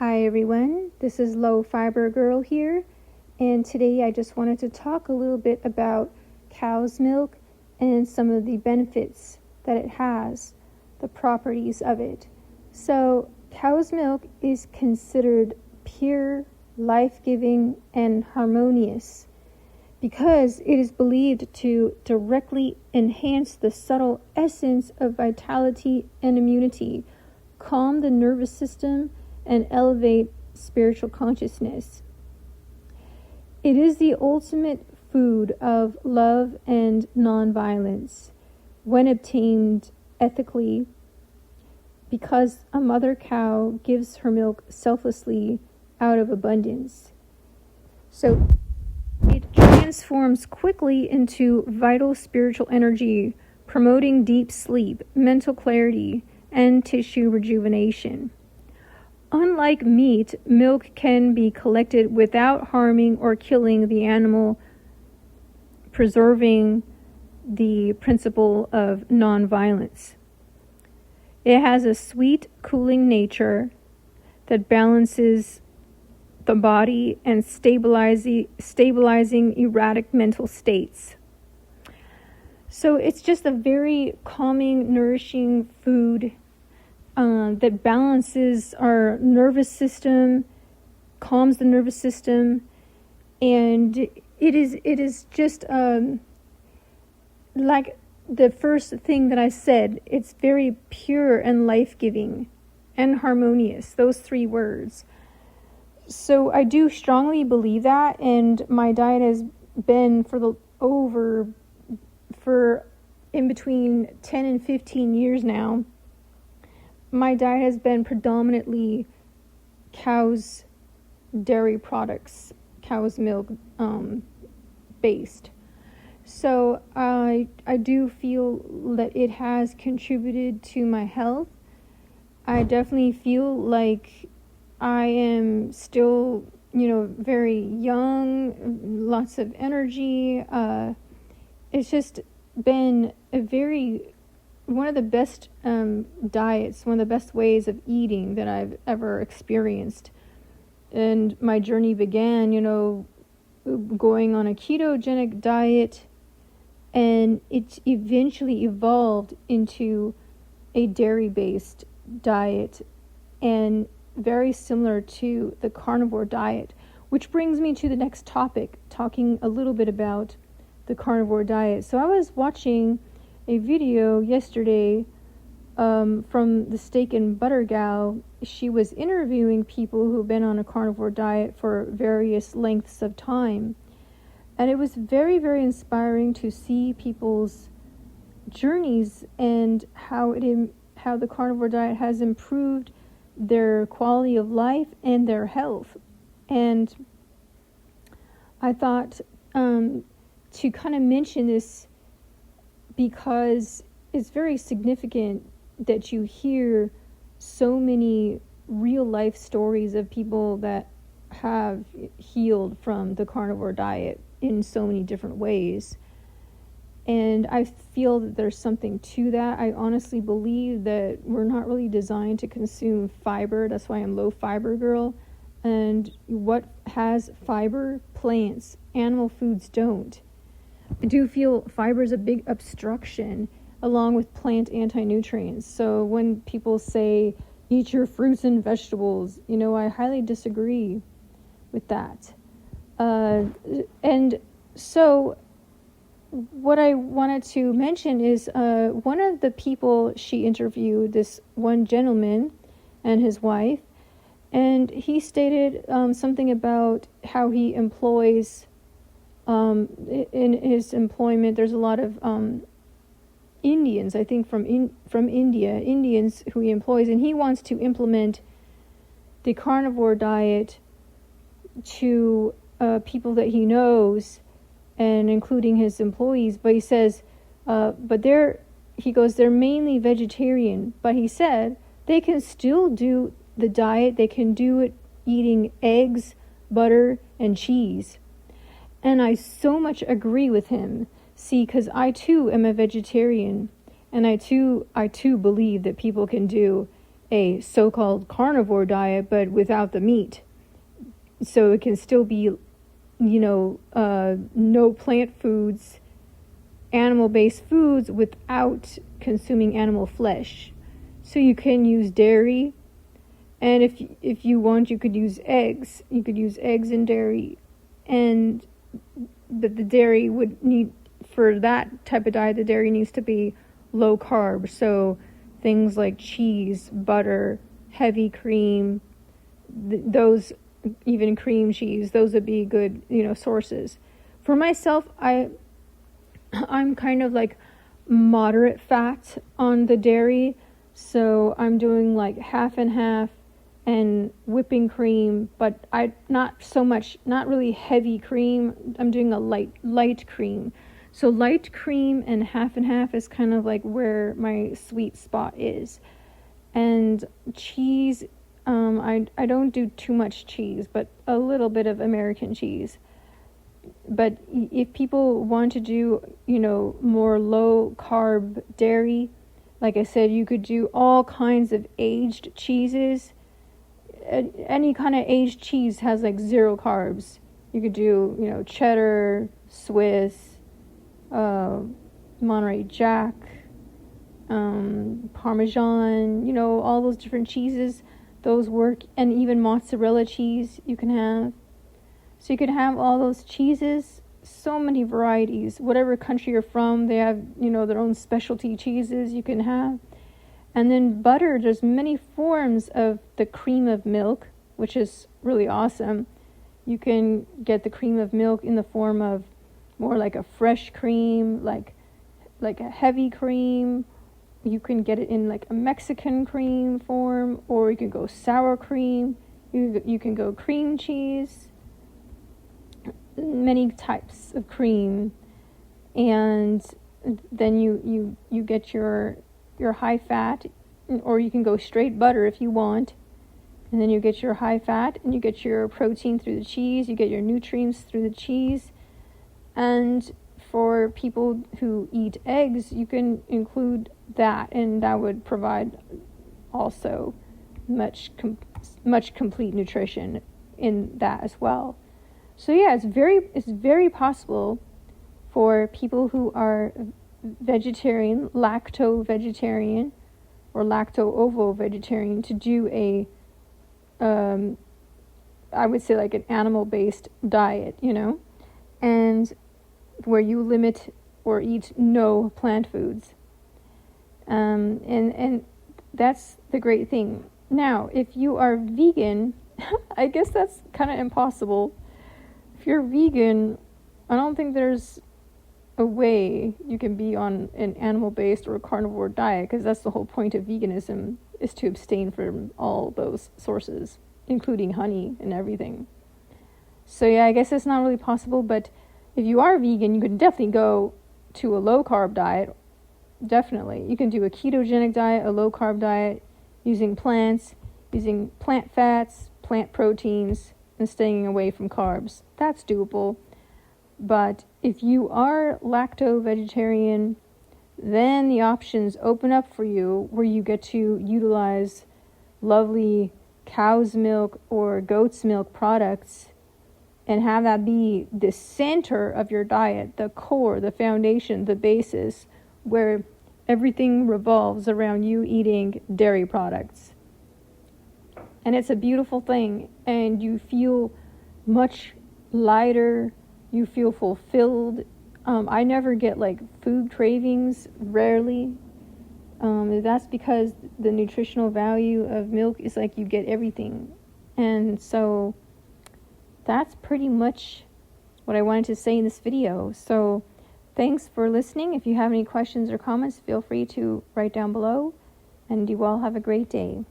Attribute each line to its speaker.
Speaker 1: Hi everyone, this is Low Fiber Girl here, and today I just wanted to talk a little bit about cow's milk and some of the benefits that it has, the properties of it. So, cow's milk is considered pure, life-giving, and harmonious because it is believed to directly enhance the subtle essence of vitality and immunity, calm the nervous system, and elevate spiritual consciousness. It is the ultimate food of love and nonviolence when obtained ethically, because a mother cow gives her milk selflessly out of abundance. So it transforms quickly into vital spiritual energy, promoting deep sleep, mental clarity, and tissue rejuvenation. Unlike meat, milk can be collected without harming or killing the animal, preserving the principle of nonviolence. It has a sweet, cooling nature that balances the body and stabilizing erratic mental states. So it's just a very calming, nourishing food that balances our nervous system, calms the nervous system, and it is just like the first thing that I said. It's very pure and life-giving and harmonious, those three words. So I do strongly believe that, and my diet has been for in between 10 and 15 years now. My diet has been predominantly cow's dairy products, cow's milk based. So I do feel that it has contributed to my health. I definitely feel like I am still, very young, lots of energy. It's just been one of the best diets, one of the best ways of eating that I've ever experienced. And my journey began, going on a ketogenic diet, and it eventually evolved into a dairy-based diet, and very similar to the carnivore diet, which brings me to the next topic, talking a little bit about the carnivore diet. So I was watching a video yesterday from the Steak and Butter Gal. She was interviewing people who've been on a carnivore diet for various lengths of time, and it was very, very inspiring to see people's journeys and how the carnivore diet has improved their quality of life and their health. And I thought to kind of mention this because it's very significant that you hear so many real life stories of people that have healed from the carnivore diet in so many different ways. And I feel that there's something to that. I honestly believe that we're not really designed to consume fiber. That's why I'm Low Fiber Girl. And what has fiber? Plants. Animal foods don't. I do feel fiber is a big obstruction along with plant anti-nutrients. So when people say, eat your fruits and vegetables, I highly disagree with that. And so what I wanted to mention is one of the people she interviewed, this one gentleman and his wife, and he stated something about how he employs in his employment. There's a lot of Indians, I think from India, Indians who he employs, and he wants to implement the carnivore diet to people that he knows, and including his employees. But he says, they're mainly vegetarian. But he said they can still do the diet. They can do it eating eggs, butter, and cheese. And I so much agree with him. See, because I too am a vegetarian, and I too believe that people can do a so-called carnivore diet, but without the meat. So it can still be, no plant foods, animal-based foods without consuming animal flesh. So you can use dairy, and if you want, you could use eggs. You could use eggs and dairy, but the dairy would need, for that type of diet, the dairy needs to be low carb. So things like cheese, butter, heavy cream, those, even cream cheese, those would be good, sources. For myself, I'm kind of like moderate fat on the dairy, so I'm doing like half and half and whipping cream, but not really heavy cream. I'm doing a light cream. So light cream and half is kind of like where my sweet spot is. And cheese, I don't do too much cheese, but a little bit of American cheese. But if people want to do, more low carb dairy, like I said, you could do all kinds of aged cheeses. Any kind of aged cheese has like 0 carbs. You could do, cheddar, Swiss, Monterey Jack, Parmesan, all those different cheeses, those work. And even mozzarella cheese you can have. So you can have all those cheeses, so many varieties. Whatever country you're from, they have, their own specialty cheeses you can have. And then butter, there's many forms of the cream of milk, which is really awesome. You can get the cream of milk in the form of more like a fresh cream, like a heavy cream. You can get it in like a Mexican cream form, or you can go sour cream. You can go cream cheese. Many types of cream. And then you get your high fat, or you can go straight butter if you want. And then you get your high fat, and you get your protein through the cheese, you get your nutrients through the cheese. And for people who eat eggs, you can include that, and that would provide also much complete nutrition in that as well. So yeah, it's very possible for people who are vegetarian, lacto-vegetarian, or lacto-ovo-vegetarian to do I would say like an animal-based diet, and where you limit or eat no plant foods. And that's the great thing. Now, if you are vegan, I guess that's kind of impossible. If you're vegan, I don't think there's a way you can be on an animal-based or a carnivore diet, because that's the whole point of veganism, is to abstain from all those sources, including honey and everything. So yeah, I guess it's not really possible, but if you are vegan, you can definitely go to a low-carb diet. Definitely. You can do a ketogenic diet, a low-carb diet, using plants, using plant fats, plant proteins, and staying away from carbs. That's doable. But if you are lacto-vegetarian, then the options open up for you where you get to utilize lovely cow's milk or goat's milk products and have that be the center of your diet, the core, the foundation, the basis, where everything revolves around you eating dairy products. And it's a beautiful thing, and you feel much lighter, you feel fulfilled. I never get like food cravings, rarely. That's because the nutritional value of milk is like you get everything. And so that's pretty much what I wanted to say in this video. So thanks for listening. If you have any questions or comments, feel free to write down below, and you all have a great day.